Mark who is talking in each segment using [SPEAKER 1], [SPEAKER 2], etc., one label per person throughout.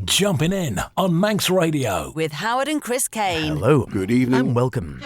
[SPEAKER 1] Jumpin In on Manx Radio.
[SPEAKER 2] With Howard and Chris Kane.
[SPEAKER 3] Hello.
[SPEAKER 4] Good evening.
[SPEAKER 3] And welcome.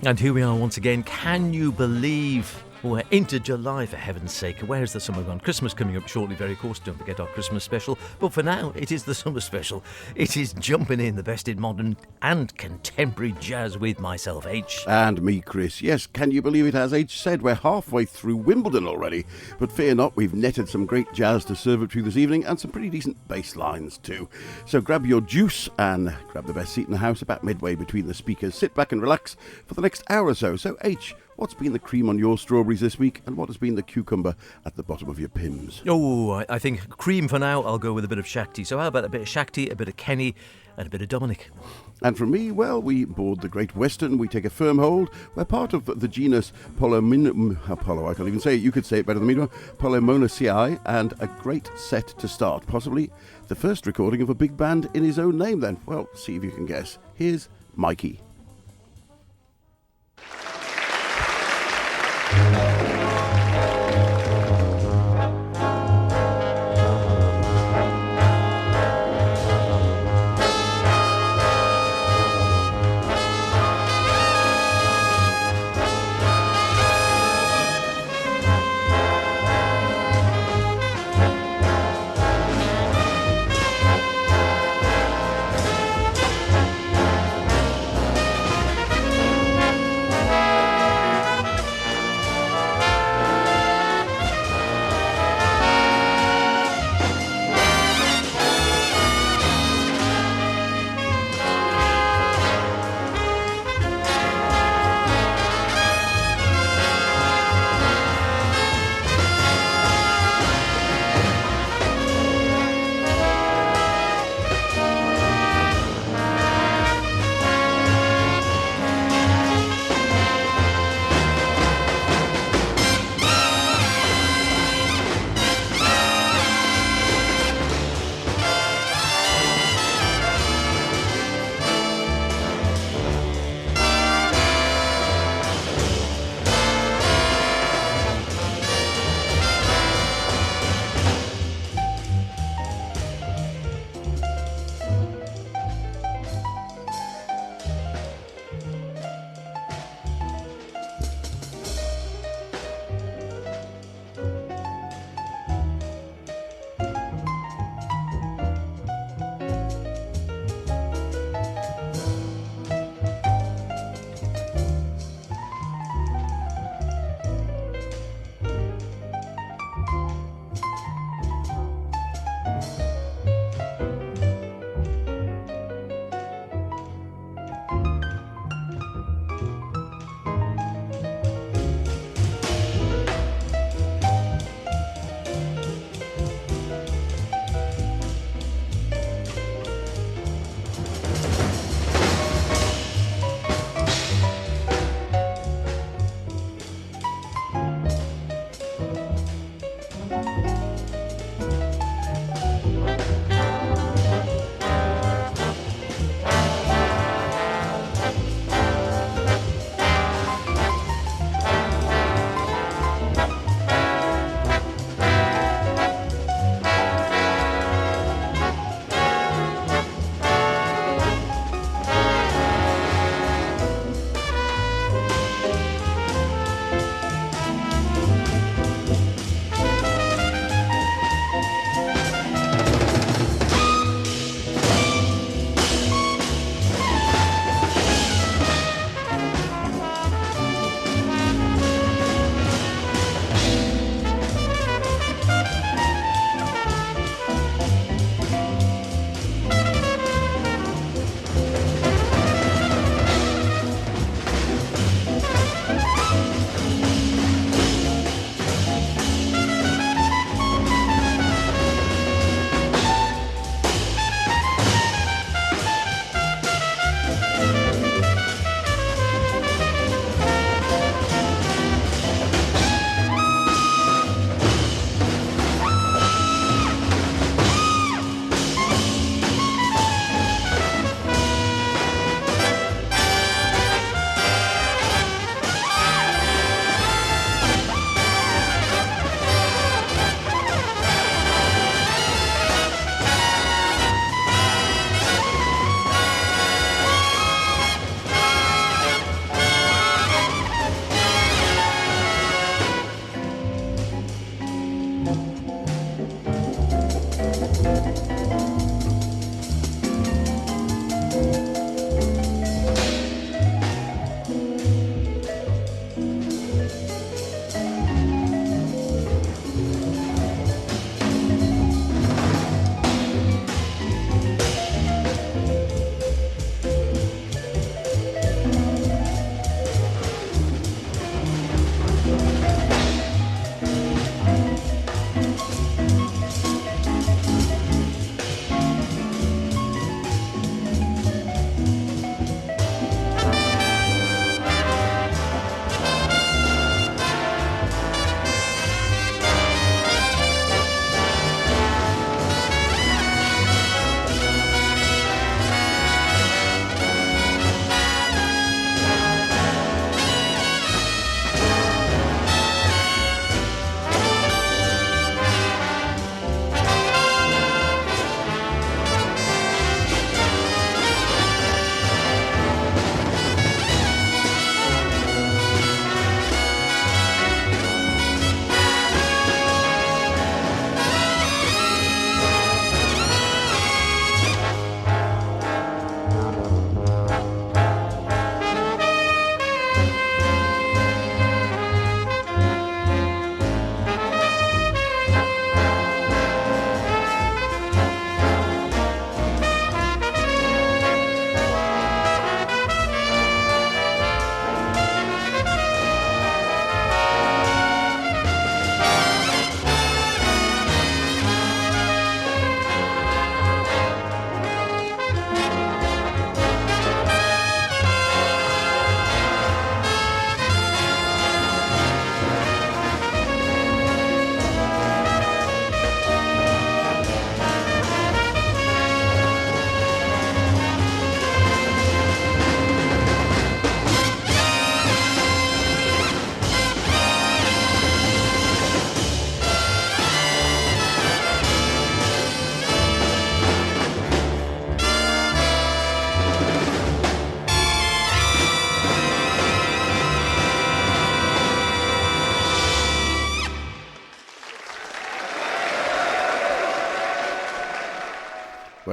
[SPEAKER 3] And here we are once again. Can you believe we're into July, for heaven's sake? Where's the summer gone? Christmas coming up shortly, very course. Don't forget our Christmas special. But for now, it is the summer special. It is Jumpin' In, the best in modern and contemporary jazz with myself, H.
[SPEAKER 4] And me, Chris. Yes, can you believe it? As H said, we're halfway through Wimbledon already. But fear not, we've netted some great jazz to serve up to you this evening and some pretty decent bass lines too. So grab your juice and grab the best seat in the house about midway between the speakers. Sit back and relax for the next hour or so. So H, what's been the cream on your strawberries this week, and what has been the cucumber at the bottom of your Pims?
[SPEAKER 3] Oh, I think cream for now. I'll go with a bit of Shakti. So how about a bit of Shakti, a bit of Kenny, and a bit of Dominic?
[SPEAKER 4] And from me, well, we board the Great Western, we take a firm hold. We're part of the genus I can't even say it, you could say it better than me, Polymonaceae, and a great set to start. Possibly the first recording of a big band in his own name then. Well, see if you can guess. Here's Mikey.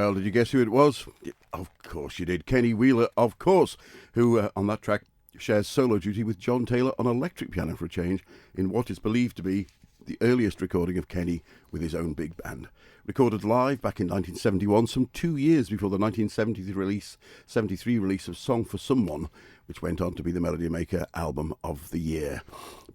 [SPEAKER 4] Well, did you guess who it was? Of course you did. Kenny Wheeler, of course, who on that track shares solo duty with John Taylor on electric piano for a change in what is believed to be the earliest recording of Kenny with his own big band. Recorded live back in 1971, some 2 years before the 1973 release of Song for Someone, which went on to be the Melody Maker album of the year.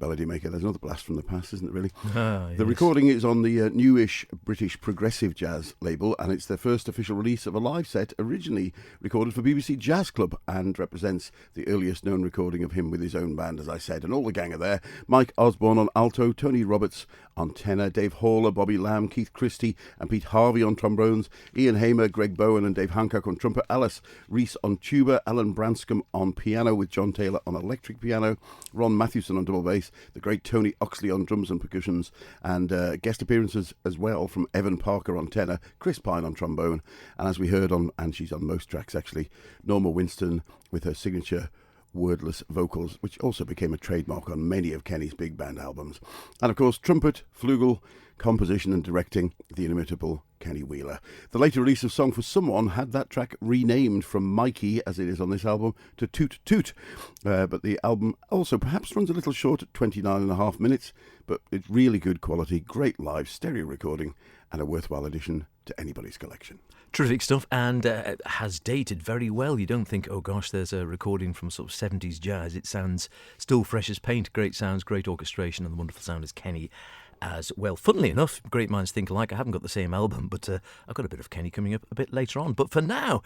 [SPEAKER 4] Melody Maker, there's another blast from the past, isn't it, really?
[SPEAKER 3] Yes.
[SPEAKER 4] The recording is on the newish British progressive jazz label, and it's their first official release of a live set originally recorded for BBC Jazz Club, and represents the earliest known recording of him with his own band, as I said. And all the gang are there: Mike Osborne on alto, Tony Roberts on tenor, Dave Haller, Bobby Lamb, Keith Christie and Pete Harvey on trombones, Ian Hamer, Greg Bowen and Dave Hancock on trumpet, Alice Reese on tuba, Alan Branscombe on piano with John Taylor on electric piano, Ron Mathewson on double bass, the great Tony Oxley on drums and percussions, and guest appearances as well from Evan Parker on tenor, Chris Pine on trombone, and as we heard on, and she's on most tracks actually, Norma Winston with her signature wordless vocals, which also became a trademark on many of Kenny's big band albums. And of course, trumpet, flugel, composition and directing, the inimitable Kenny Wheeler. The later release of Song for Someone had that track renamed from Mikey, as it is on this album, to Toot Toot. But the album also perhaps runs a little short at 29.5 minutes, but it's really good quality, great live stereo recording, and a worthwhile addition to anybody's collection.
[SPEAKER 3] Terrific stuff, and has dated very well. You don't think, oh gosh, there's a recording from sort of 70s jazz. It sounds still fresh as paint. Great sounds, great orchestration, and the wonderful sound as Kenny as well. Funnily enough, great minds think alike. I haven't got the same album, but I've got a bit of Kenny coming up a bit later on. But for now,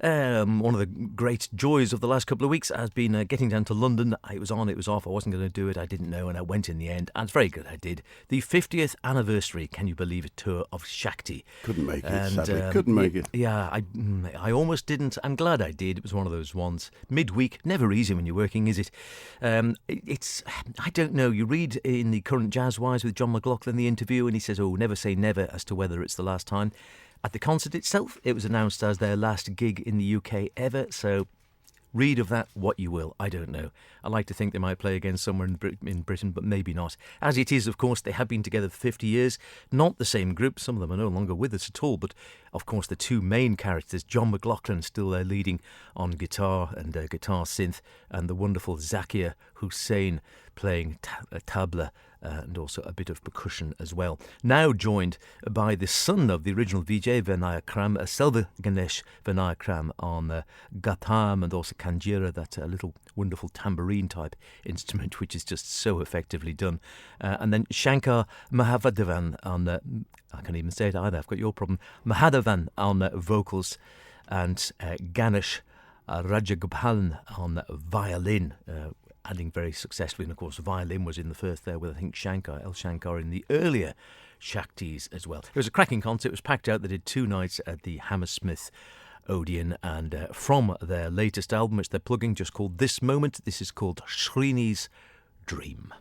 [SPEAKER 3] one of the great joys of the last couple of weeks has been getting down to London. It was on, it was off. I wasn't going to do it. I didn't know, and I went in the end. And it's very good I did. The 50th anniversary, can you believe it, tour of Shakti.
[SPEAKER 4] Couldn't make it,
[SPEAKER 3] and,
[SPEAKER 4] sadly. Couldn't make it.
[SPEAKER 3] Yeah, I almost didn't. I'm glad I did. It was one of those ones. Midweek, never easy when you're working, is it? It's, I don't know. You read in the current Jazz Wise with John McLaughlin the interview, and he says, oh, never say never as to whether it's the last time. At the concert itself, it was announced as their last gig in the UK ever, so read of that what you will. I don't know. I like to think they might play again somewhere in Britain, but maybe not. As it is, of course, they have been together for 50 years. Not the same group. Some of them are no longer with us at all. But, of course, the two main characters, John McLaughlin still there leading on guitar and guitar synth, and the wonderful Zakir Hussain playing tabla and also a bit of percussion as well. Now joined by the son of the original Vijay Vinayakram, Selva Ganesh Vinayakram on gatam and also kanjira, that little wonderful tambourine type instrument which is just so effectively done. And then Shankar Mahavadevan on, I can't even say it either, I've got your problem, Mahadavan on vocals, and Ganesh Rajagopalan on violin, adding very successfully. And of course, violin was in the first there with, I think, El Shankar in the earlier Shaktis as well. It was a cracking concert. It was packed out. They did 2 nights at the Hammersmith Odeon, and from their latest album, which they're plugging, just called This Moment, this is called Shrini's Dream.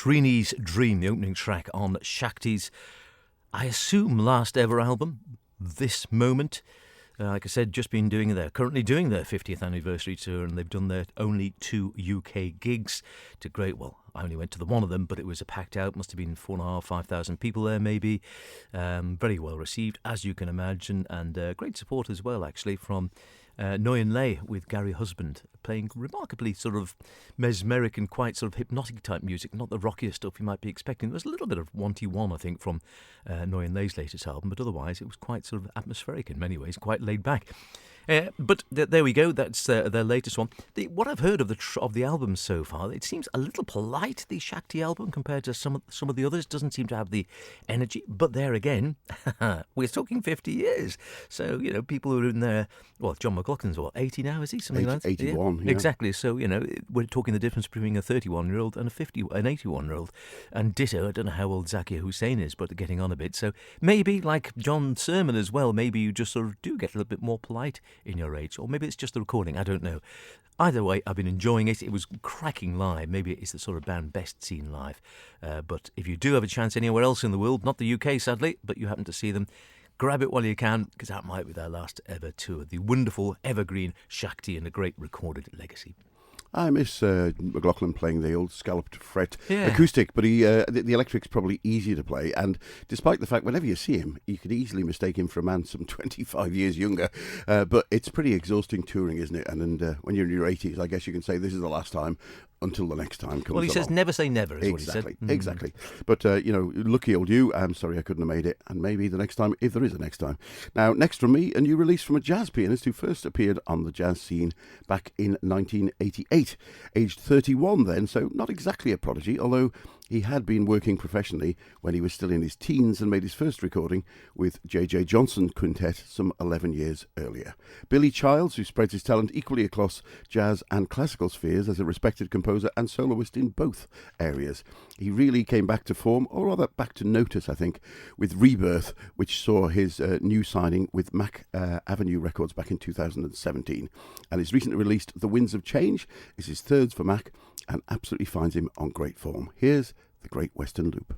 [SPEAKER 3] Srini's Dream, the opening track on Shakti's, I assume, last ever album, This Moment. Like I said, currently doing their 50th anniversary tour, and they've done their only 2 UK gigs to great, well, I only went to the one of them, but it was a packed out, must have been 4,500, 5,000 people there maybe. Very well received, as you can imagine, and great support as well, actually, from Nguyen Lay with Gary Husband, playing remarkably sort of mesmeric and quite sort of hypnotic type music, not the rockier stuff you might be expecting. There was a little bit of 1T1, I think, from Nguyen Lay's latest album, but otherwise it was quite sort of atmospheric in many ways, quite laid back. But there we go. That's their latest one. What I've heard of the album so far, it seems a little polite. The Shakti album compared to some of the others doesn't seem to have the energy. But there again, we're talking 50 years. So people who are in there. Well, John McLaughlin's 80 now, is he? Something like that.
[SPEAKER 4] 81. Yeah.
[SPEAKER 3] Exactly. So we're talking the difference between a 31-year-old and an 81-year-old. And ditto. I don't know how old Zakir Hussain is, but they're getting on a bit. So maybe like John Sermon as well. Maybe you just sort of do get a little bit more polite in your age, or maybe it's just the recording, I don't know. Either way, I've been enjoying it. It was cracking live. Maybe it's the sort of band best seen live. But if you do have a chance anywhere else in the world, not the UK sadly, but you happen to see them, grab it while you can, because that might be their last ever tour. The wonderful, evergreen Shakti and a great recorded legacy.
[SPEAKER 4] I miss McLaughlin playing the old scalloped fret
[SPEAKER 3] Yeah.
[SPEAKER 4] acoustic, but the electric's probably easier to play. And despite the fact, whenever you see him, you could easily mistake him for a man some 25 years younger. But it's pretty exhausting touring, isn't it? And when you're in your 80s, I guess you can say this is the last time until the next time comes
[SPEAKER 3] Well, he says
[SPEAKER 4] along.
[SPEAKER 3] never say never, is
[SPEAKER 4] Exactly,
[SPEAKER 3] what he said.
[SPEAKER 4] exactly. But, lucky old you. I'm sorry I couldn't have made it. And maybe the next time, if there is a next time. Now, next from me, a new release from a jazz pianist who first appeared on the jazz scene back in 1988. Aged 31 then, so not exactly a prodigy, although he had been working professionally when he was still in his teens and made his first recording with J.J. Johnson Quintet some 11 years earlier. Billy Childs, who spreads his talent equally across jazz and classical spheres as a respected composer and soloist in both areas. He really came back to form, or rather back to notice, I think, with Rebirth, which saw his new signing with Mac Avenue Records back in 2017. And his recently released The Winds of Change is his third for Mac and absolutely finds him on great form. Here's the Great Western Loop.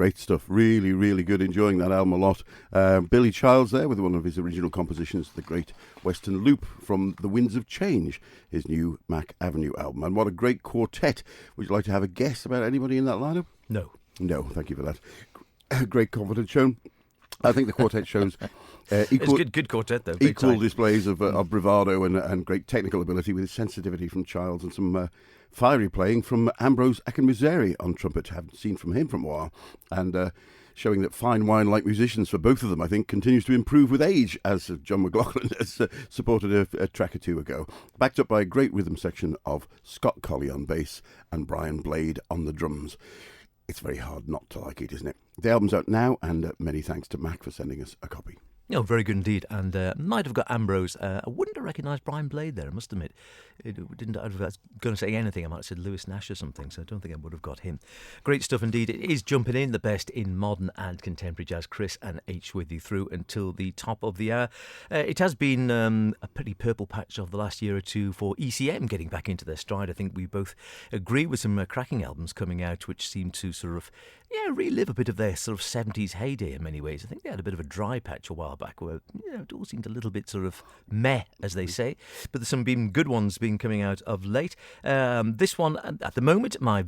[SPEAKER 4] great stuff. Really, really good. Enjoying that album a lot. Billy Childs there with one of his original compositions, the great Western Loop from The Winds of Change, his new Mac Avenue album. And what a great quartet. Would you like to have a guess about anybody in that lineup?
[SPEAKER 3] No.
[SPEAKER 4] No, thank you for that. Great confidence shown. I think the quartet shows equal,
[SPEAKER 3] it's good quartet, though.
[SPEAKER 4] equal displays of bravado and great technical ability, with sensitivity from Childs and some fiery playing from Ambrose Akinmusere on trumpet. Haven't seen from him for a while. And showing that fine wine-like musicians for both of them, I think, continues to improve with age, as John McLaughlin has supported a track or two ago. Backed up by a great rhythm section of Scott Colley on bass and Brian Blade on the drums. It's very hard not to like it, isn't it? The album's out now, and many thanks to Mac for sending us a copy.
[SPEAKER 3] Oh, very good indeed. And might have got Ambrose. I wouldn't have recognised Brian Blade there, I must admit. I was going to say anything. I might have said Lewis Nash or something, so I don't think I would have got him. Great stuff indeed. It is Jumping In, the best in modern and contemporary jazz. Chris and H with you through until the top of the hour. It has been a pretty purple patch of the last year or two for ECM getting back into their stride. I think we both agree with some cracking albums coming out which seem to sort of relive a bit of their sort of 70s heyday in many ways. I think they had a bit of a dry patch a while back where it all seemed a little bit sort of meh, as they say. But there's some been good ones been coming out of late. This one, at the moment, my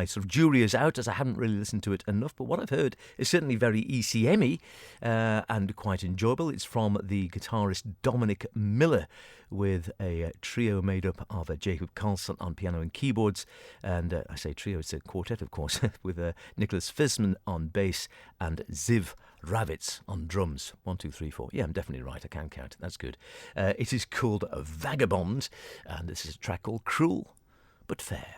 [SPEAKER 3] sort of jury is out, as I haven't really listened to it enough. But what I've heard is certainly very ECM-y and quite enjoyable. It's from the guitarist Dominic Miller, with a trio made up of Jacob Carlson on piano and keyboards. And I say trio, it's a quartet, of course, with Nicholas Fisman on bass and Ziv Ravitz on drums. 1, 2, 3, 4. Yeah, I'm definitely right. I can count. That's good. It is called Vagabond, and this is a track called Cruel But Fair.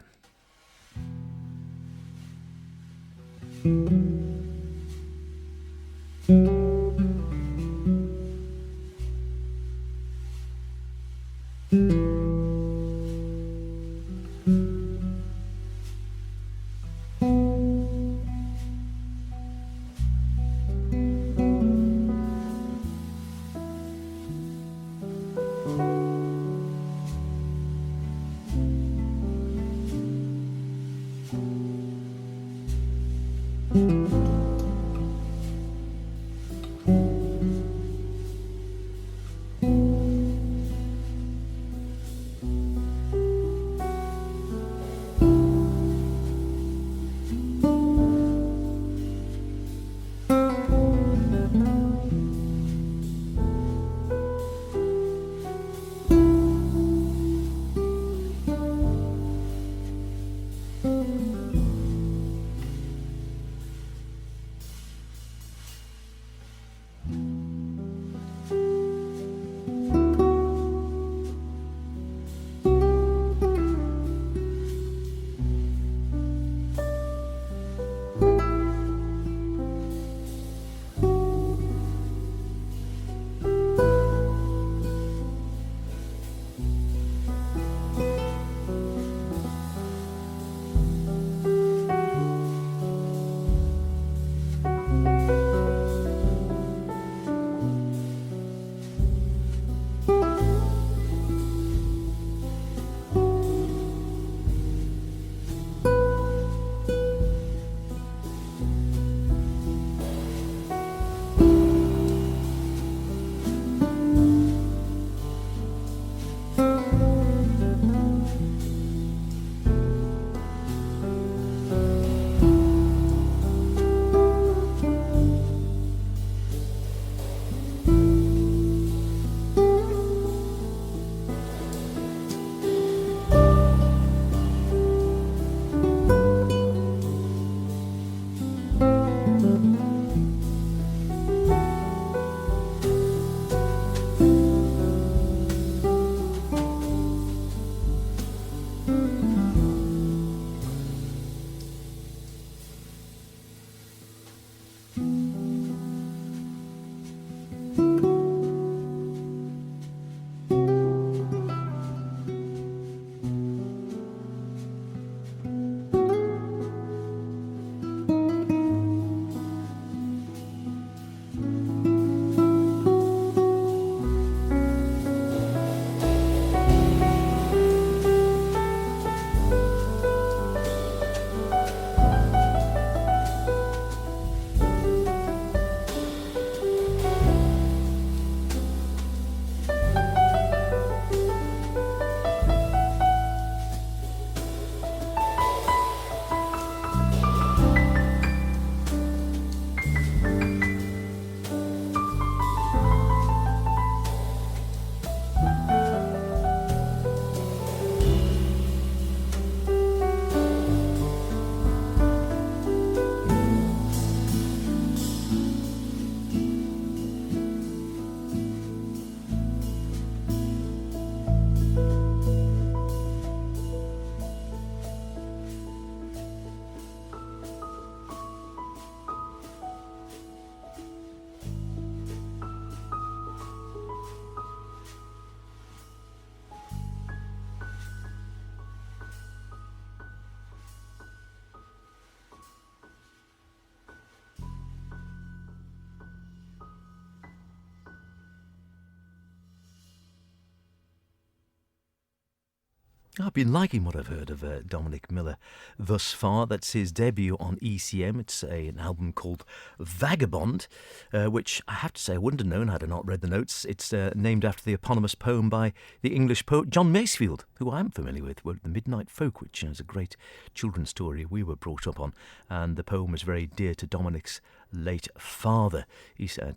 [SPEAKER 3] I've been liking what I've heard of Dominic Miller thus far. That's his debut on ECM. It's an album called Vagabond, which I have to say I wouldn't have known had I not read the notes. It's named after the eponymous poem by the English poet John Masefield, who I'm familiar with, wrote The Midnight Folk, which is a great children's story we were brought up on. And the poem was very dear to Dominic's late father.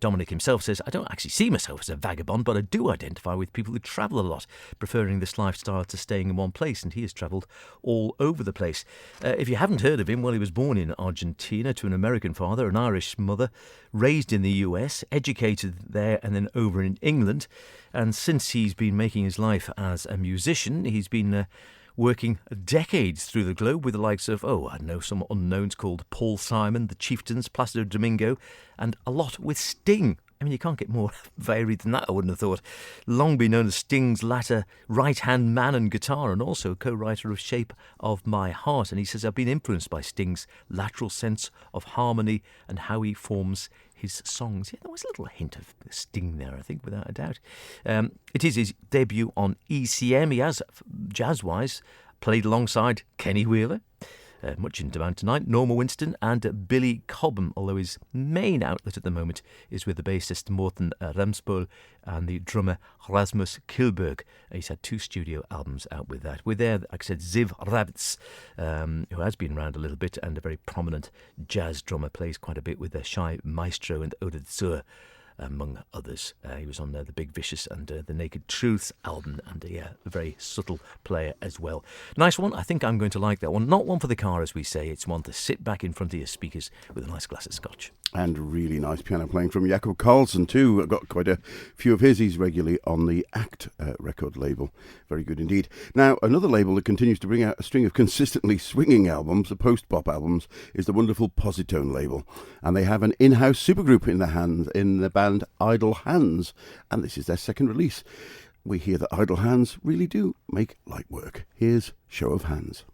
[SPEAKER 3] Dominic himself says, I don't actually see myself as a vagabond, but I do identify with people who travel a lot, preferring this lifestyle to staying in one place, and he has travelled all over the place. If you haven't heard of him, well, he was born in Argentina to an American father, an Irish mother, raised in the US, educated there and then over in England, and since he's been making his life as a musician, he's been working decades through the globe with the likes of, some unknowns called Paul Simon, the Chieftains, Placido Domingo, and a lot with Sting. I mean, you can't get more varied than that, I wouldn't have thought. Long been known as Sting's latter right-hand man and guitar, and also co-writer of Shape of My Heart. And he says, I've been influenced by Sting's lateral sense of harmony and how he forms his songs. Yeah, there was a little hint of Sting there, I think, without a doubt. It is his debut on ECM. He has, jazz-wise, played alongside Kenny Wheeler, much in demand tonight, Norma Winston and Billy Cobham, although his main outlet at the moment is with the bassist Morten Ramspool and the drummer Rasmus Kilberg. He's had 2 studio albums out with that. With there, like I said, Ziv Ravitz, who has been around a little bit and a very prominent jazz drummer, plays quite a bit with Shy Maestro and Ode Zur, among others. He was on the Big Vicious and the Naked Truths album, and a very subtle player as well. Nice one. I think I'm going to like that one. Not one for the car, as we say. It's one to sit back in front of your speakers with a nice glass of scotch.
[SPEAKER 4] And really nice piano playing from Jakob Karlsson too. I've got quite a few of his. He's regularly on the ACT record label. Very good indeed. Now, another label that continues to bring out a string of consistently swinging albums, the post-pop albums, is the wonderful Positone label. And they have an in-house supergroup in the band Idle Hands. And this is their second release. We hear that Idle Hands really do make light work. Here's Show of Hands.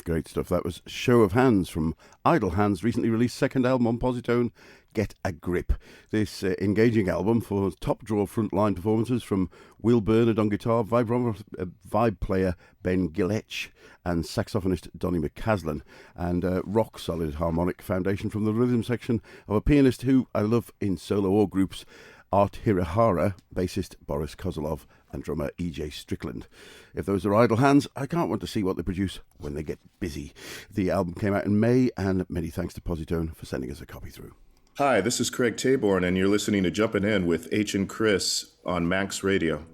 [SPEAKER 4] Great stuff. That was Show of Hands from Idle Hands' recently released second album on Positone, Get a Grip. This engaging album for top draw frontline performances from Will Bernard on guitar, vibe player Ben Gillech, and saxophonist Donny McCaslin, and rock solid harmonic foundation from the rhythm section of a pianist who I love in solo or groups, Art Hirahara, bassist Boris Kozolov, and drummer E.J. Strickland. If those are Idle Hands, I can't wait to see what they produce when they get busy. The album came out in May, and many thanks to Positone for sending us a copy through.
[SPEAKER 2] Hi, this is Craig Taborn, and you're listening to Jumpin' In with H and Chris on Manx Radio.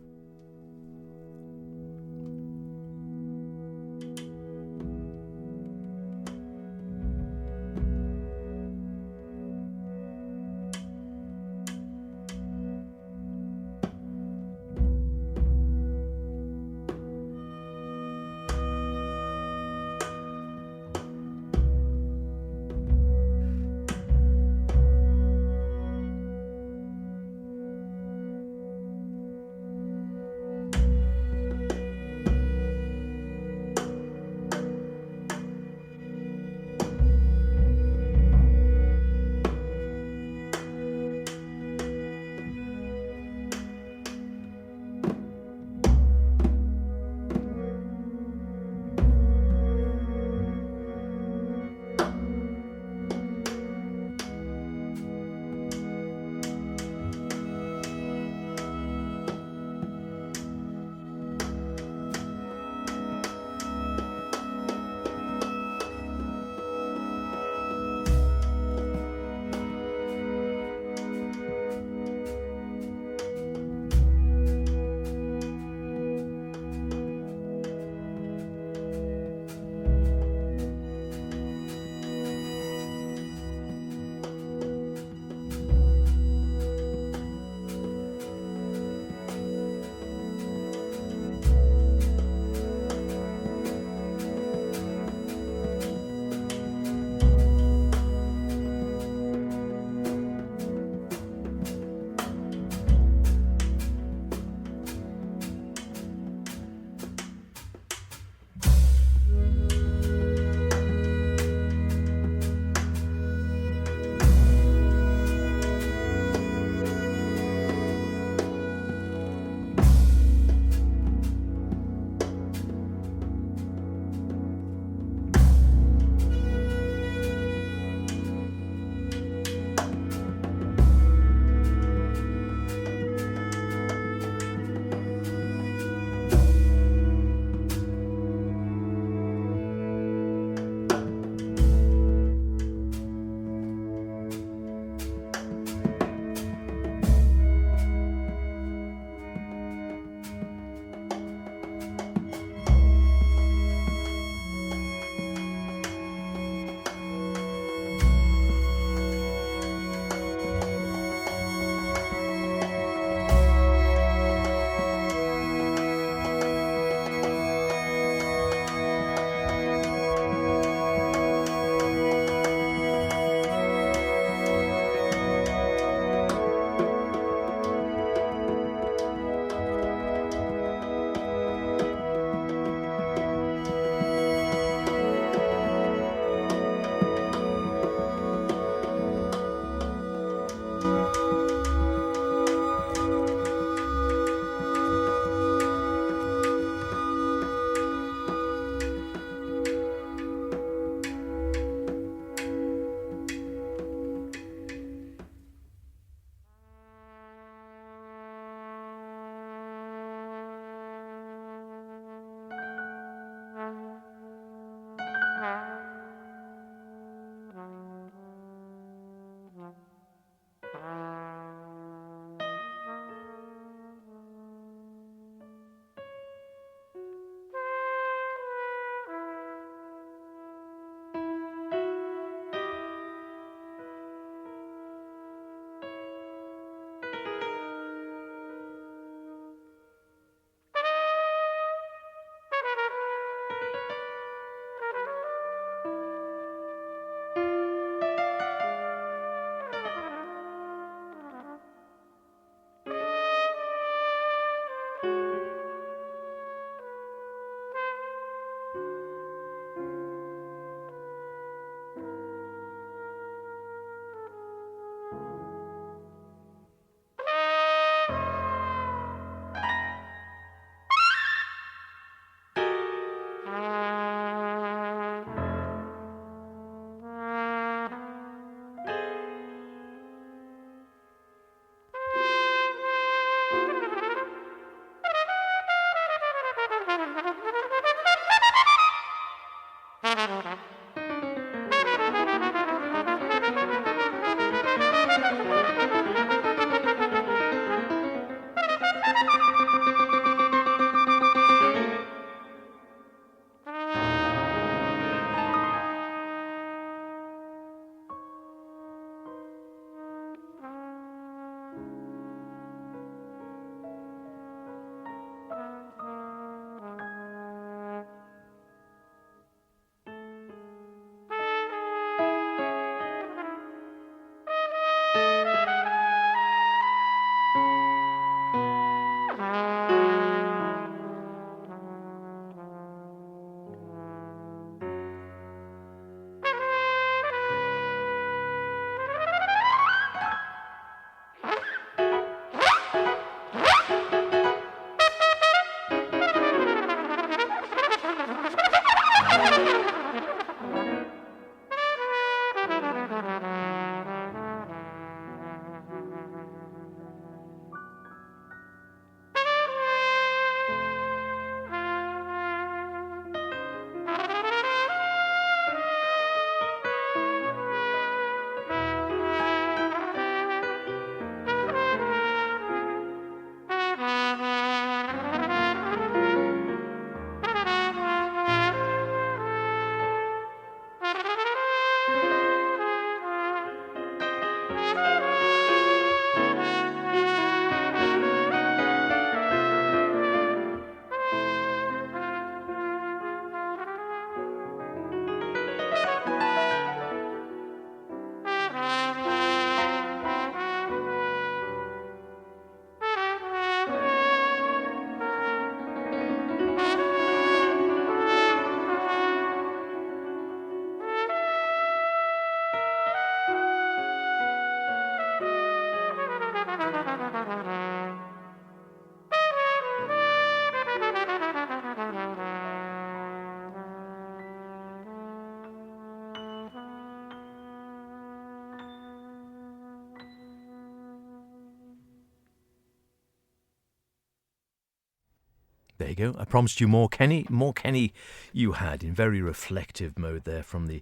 [SPEAKER 3] There you go. I promised you more Kenny. More Kenny you had in very reflective mode there from the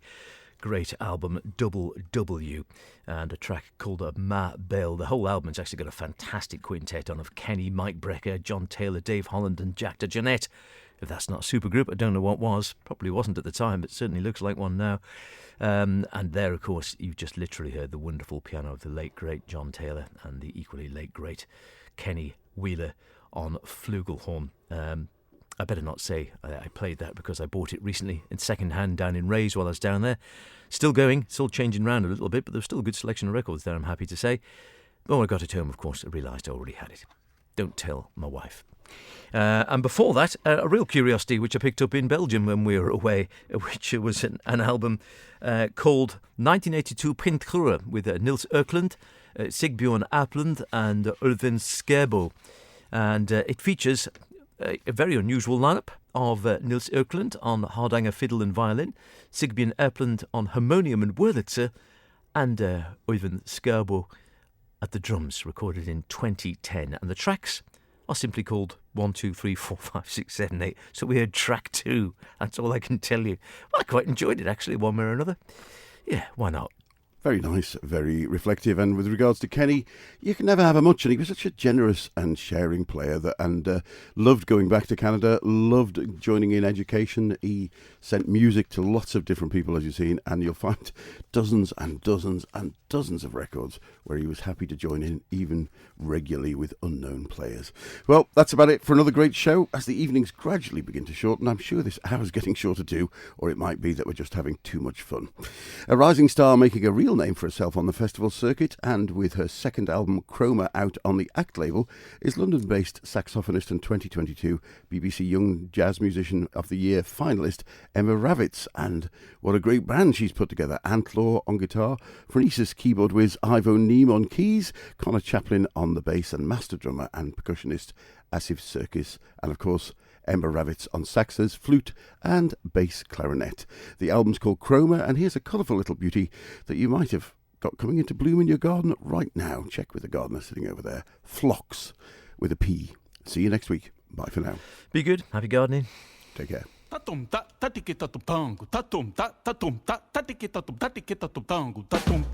[SPEAKER 3] great album Double W, and a track called Ma Belle. The whole album's actually got a fantastic quintet on of Kenny, Mike Brecker, John Taylor, Dave Holland and Jack DeJohnette. If that's not a supergroup, I don't know what was. Probably wasn't at the time, but certainly looks like one now. And there, of course, you've just literally heard the wonderful piano of the late, great John Taylor and the equally late, great Kenny Wheeler on flugelhorn. I better not say I played that because I bought it recently in second hand down in Rays while I was down there. Still going, still changing around a little bit, but there's still a good selection of records there, I'm happy to say. But when I got it home, of course, I realised I already had it. Don't tell my wife. And before that, a real curiosity which I picked up in Belgium when we were away, which was an album called 1982 Pintrure with Niels Ökland, Sigbjörn Apland and Ulven Skerbo. And it features a very unusual lineup of Niels Ökland on hardanger fiddle and violin, Sigbjörn Apland on harmonium and Wurlitzer, and Ulven Skerbo at the drums, recorded in 2010. And the tracks are simply called 1, 2, 3, 4, 5, 6, 7, 8. So we heard track 2. That's all I can tell you. Well, I quite enjoyed it, actually, one way or another. Yeah, why not?
[SPEAKER 4] Very nice, very reflective. And with regards to Kenny, you can never have a much. And he was such a generous and sharing player and loved going back to Canada, loved joining in education. He sent music to lots of different people, as you've seen, and you'll find dozens and dozens and dozens of records where he was happy to join in, even regularly with unknown players. Well, that's about it for another great show. As the evenings gradually begin to shorten, I'm sure this hour's getting shorter too, or it might be that we're just having too much fun. A rising star making a real name for herself on the festival circuit, and with her second album Chroma out on the Act label, is London-based saxophonist and 2022 BBC Young Jazz Musician of the Year finalist Emma Ravitz. And what a great band she's put together. Antlaw on guitar, Phronesis keyboard whiz Ivo Neem on keys, Connor Chaplin on the bass, and master drummer and percussionist Asif Serkis, and of course Emma Ravitz on saxes, flute and bass clarinet. The album's called Chroma, and here's a colourful little beauty that you might have got coming into bloom in your garden right now. Check with the gardener sitting over there. Phlox with a P. See you next week. Bye for now.
[SPEAKER 3] Be good. Happy gardening.
[SPEAKER 4] Take care.
[SPEAKER 5] Tatum ta tatikita tu tango tatum ta tatikita tu tango tatum ta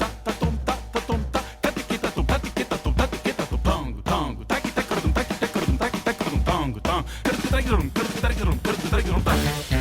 [SPEAKER 5] tatikita tu tango tango takita kurdum tango tango tango